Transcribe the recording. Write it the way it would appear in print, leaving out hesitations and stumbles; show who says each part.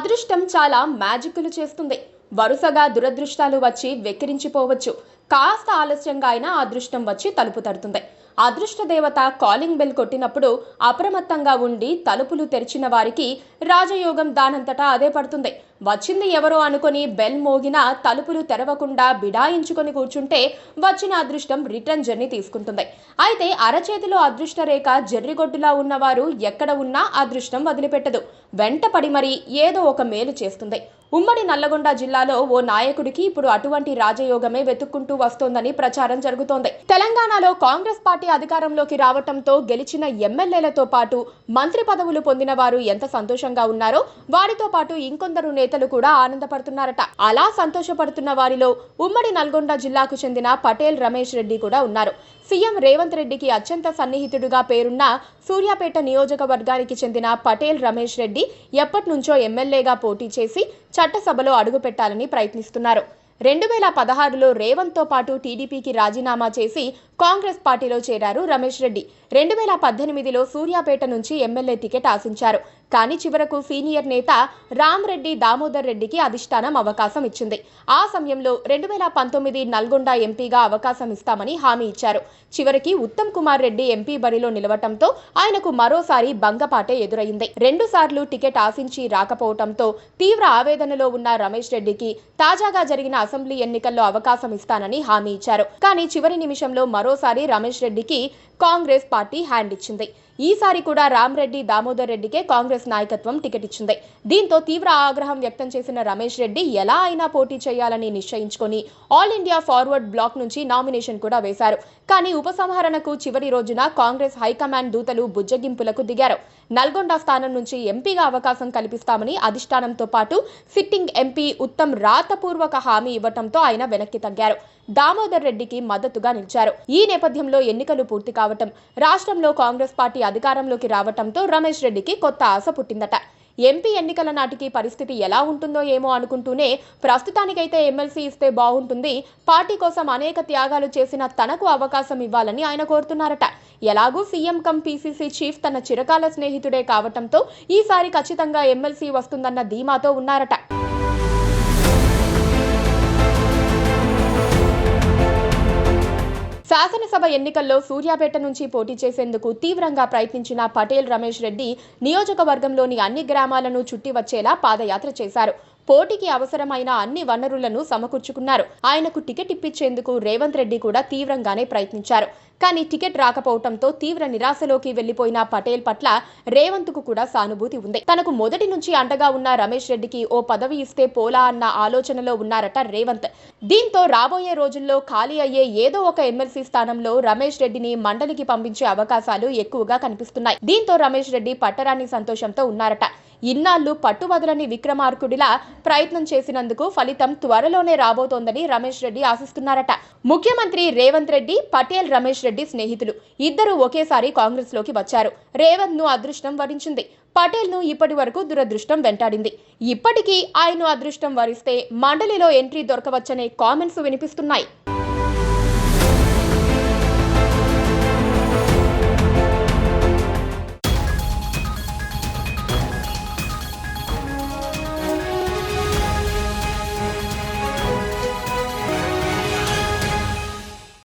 Speaker 1: అదృష్టం చాలా మ్యాజిక్లు చేస్తుంది. వరుసగా దురదృష్టాలు వచ్చి వెక్కిరించిపోవచ్చు. కాస్త ఆలస్యంగా అయినా అదృష్టం వచ్చి తలుపు తడుతుంది. అదృష్ట దేవత కాలింగ్ బెల్ కొట్టినప్పుడు అప్రమత్తంగా ఉండి తలుపులు తెరిచిన వారికి రాజయోగం దానంతటా అదే పడుతుంది. వచ్చింది ఎవరో అనుకుని బెల్ మోగినా తలుపులు తెరవకుండా బిడాయించుకొని కూర్చుంటే వచ్చిన అదృష్టం రిటర్న్ జర్నీ తీసుకుంటుంది. అయితే అరచేతిలో అదృష్ట రేఖ జర్రిగొడ్డులా ఉన్నవారు ఎక్కడ ఉన్నా అదృష్టం వదిలిపెట్టదు. వెంటపడి మరీ ఏదో ఒక మేలు చేస్తుంది. ఉమ్మడి నల్లగొండ జిల్లాలో ఓ నాయకుడికి ఇప్పుడు అటువంటి రాజయోగమే వెతుక్కుంటూ వస్తోందని ప్రచారం జరుగుతోంది. తెలంగాణలో కాంగ్రెస్ పార్టీ అధికారంలోకి రావటంతో గెలిచిన ఎమ్మెల్యేలతో పాటు మంత్రి పదవులు పొందిన వారు ఎంత సంతోషంగా ఉన్నారో వారితో పాటు ఇంకొందరు నేతలు కూడా ఆనందపడుతున్నారట. అలా సంతోషపడుతున్న వారిలో ఉమ్మడి నల్గొండ జిల్లాకు చెందిన పటేల్ రమేష్ రెడ్డి కూడా ఉన్నారు. సీఎం రేవంత్ రెడ్డికి అత్యంత సన్నిహితుడుగా పేరున్న సూర్యాపేట నియోజకవర్గానికి చెందిన పటేల్ రమేష్ రెడ్డి ఎప్పటి నుంచో ఎమ్మెల్యేగా పోటీ చేసి చట్టసభలో అడుగుపెట్టాలని ప్రయత్నిస్తున్నారు. 2016లో రేవంత్తో పాటు టీడీపీకి రాజీనామా చేసి కాంగ్రెస్ పార్టీలో చేరారు రమేష్ రెడ్డి. 2018లో సూర్యాపేట నుంచి ఎమ్మెల్యే టికెట్ ఆశించారు. కానీ చివరకు సీనియర్ నేత రామ్రెడ్డి దామోదర్ రెడ్డికి అధిష్టానం అవకాశం ఇచ్చింది. ఆ సమయంలో 2019 నల్గొండ ఎంపీగా అవకాశం ఇస్తామని హామీ ఇచ్చారు. చివరికి ఉత్తమ్ కుమార్ రెడ్డి ఎంపీ బరిలో నిలవటంతో ఆయనకు మరోసారి భంగపాటే ఎదురైంది. 2 సార్లు టికెట్ ఆశించి రాకపోవటంతో తీవ్ర ఆవేదనలో ఉన్న రమేష్ రెడ్డికి తాజాగా జరిగిన అసెంబ్లీ ఎన్నికల్లో అవకాశం ఇస్తానని హామీ ఇచ్చారు. కానీ చివరి నిమిషంలో మరోసారి రమేష్ రెడ్డికి కాంగ్రెస్ పార్టీ హ్యాండ్ ఇచ్చింది. ఈసారి కూడా రామ్రెడ్డి దామోదర్ రెడ్డికే కాంగ్రెస్ నాయకత్వం టికెట్ ఇచ్చింది. దీంతో తీవ్ర ఆగ్రహం వ్యక్తం చేసిన రమేష్ రెడ్డి ఎలా అయినా పోటీ చేయాలని నిశ్చయించుకొని ఆల్ ఇండియా ఫార్వర్డ్ బ్లాక్ నుంచి నామినేషన్ కూడా వేశారు. కానీ ఉపసంహరణకు చివరి రోజున కాంగ్రెస్ హైకమాండ్ దూతలు బుజ్జగింపులకు దిగారు. నల్గొండ స్థానం నుంచి ఎంపీగా అవకాశం కల్పిస్తామని అధిష్టానంతో పాటు సిట్టింగ్ ఎంపీ ఉత్తమ్ రాతపూర్వక హామీ ఇవ్వటంతో ఆయన వెనక్కి తగ్గారు. దామోదర్ రెడ్డికి మద్దతుగా నిలిచారు. ఈ నేపథ్యంలో ఎన్నికలు పూర్తి కావటం, రాష్ట్రంలో కాంగ్రెస్ పార్టీ అధికారంలోకి రావటంతో రమేష్ రెడ్డికి కొత్త ఆశ పుట్టిందట. ఎంపీ ఎన్నికల నాటికి పరిస్థితి ఎలా ఉంటుందో ఏమో అనుకుంటూనే ప్రస్తుతానికైతే ఎమ్మెల్సీ ఇస్తే బాగుంటుంది, పార్టీ కోసం అనేక త్యాగాలు చేసిన తనకు అవకాశం ఇవ్వాలని ఆయన కోరుతున్నారట. ఎలాగూ సీఎం కమ్ పీసీసీ చీఫ్ తన చిరకాల స్నేహితుడే కావటంతో ఈసారి ఖచ్చితంగా ఎమ్మెల్సీ వస్తుందన్న ధీమాతో ఉన్నారట. శాసనసభ ఎన్నికల్లో సూర్యాపేట నుంచి పోటీ చేసేందుకు తీవ్రంగా ప్రయత్నించిన పటేల్ రమేష్ రెడ్డి నియోజకవర్గంలోని అన్ని గ్రామాలను చుట్టి వచ్చేలా పాదయాత్ర చేశారు. పోటీకి అవసరమైన అన్ని వనరులను సమకూర్చుకున్నారు. ఆయనకు టికెట్ ఇప్పించేందుకు రేవంత్ రెడ్డి కూడా తీవ్రంగానే ప్రయత్నించారు. కానీ టికెట్ రాకపోవడంతో తీవ్ర నిరాశలోకి వెళ్లిపోయిన పటేల్ పట్ల రేవంత్కు కూడా సానుభూతి ఉంది. తనకు మొదటి నుంచి అండగా ఉన్న రమేష్ రెడ్డికి ఓ పదవి ఇస్తే పోలా అన్న ఆలోచనలో ఉన్నారట రేవంత్. దీంతో రాబోయే రోజుల్లో ఖాళీ అయ్యే ఏదో ఒక ఎమ్మెల్సీ స్థానంలో రమేష్ రెడ్డిని మండలికి పంపించే అవకాశాలు ఎక్కువగా కనిపిస్తున్నాయి. దీంతో రమేష్ రెడ్డి పట్టరాని సంతోషంతో ఉన్నారట. ఇన్నాళ్లు పట్టువదలని విక్రమార్కుడిలా ప్రయత్నం చేసినందుకు ఫలితం త్వరలోనే రాబోతోందని రమేష్ రెడ్డి ఆశిస్తున్నారట. ముఖ్యమంత్రి రేవంత్ రెడ్డి, పటేల్ రమేష్ రెడ్డి స్నేహితులు. ఇద్దరు ఒకేసారి కాంగ్రెస్ లోకి వచ్చారు. రేవంత్ ను అదృష్టం వరించింది. పటేల్ ను ఇప్పటి వరకు దురదృష్టం వెంటాడింది. ఇప్పటికీ ఆయన అదృష్టం వరిస్తే మండలిలో ఎంట్రీ దొరకవచ్చనే కామెంట్స్ వినిపిస్తున్నాయి.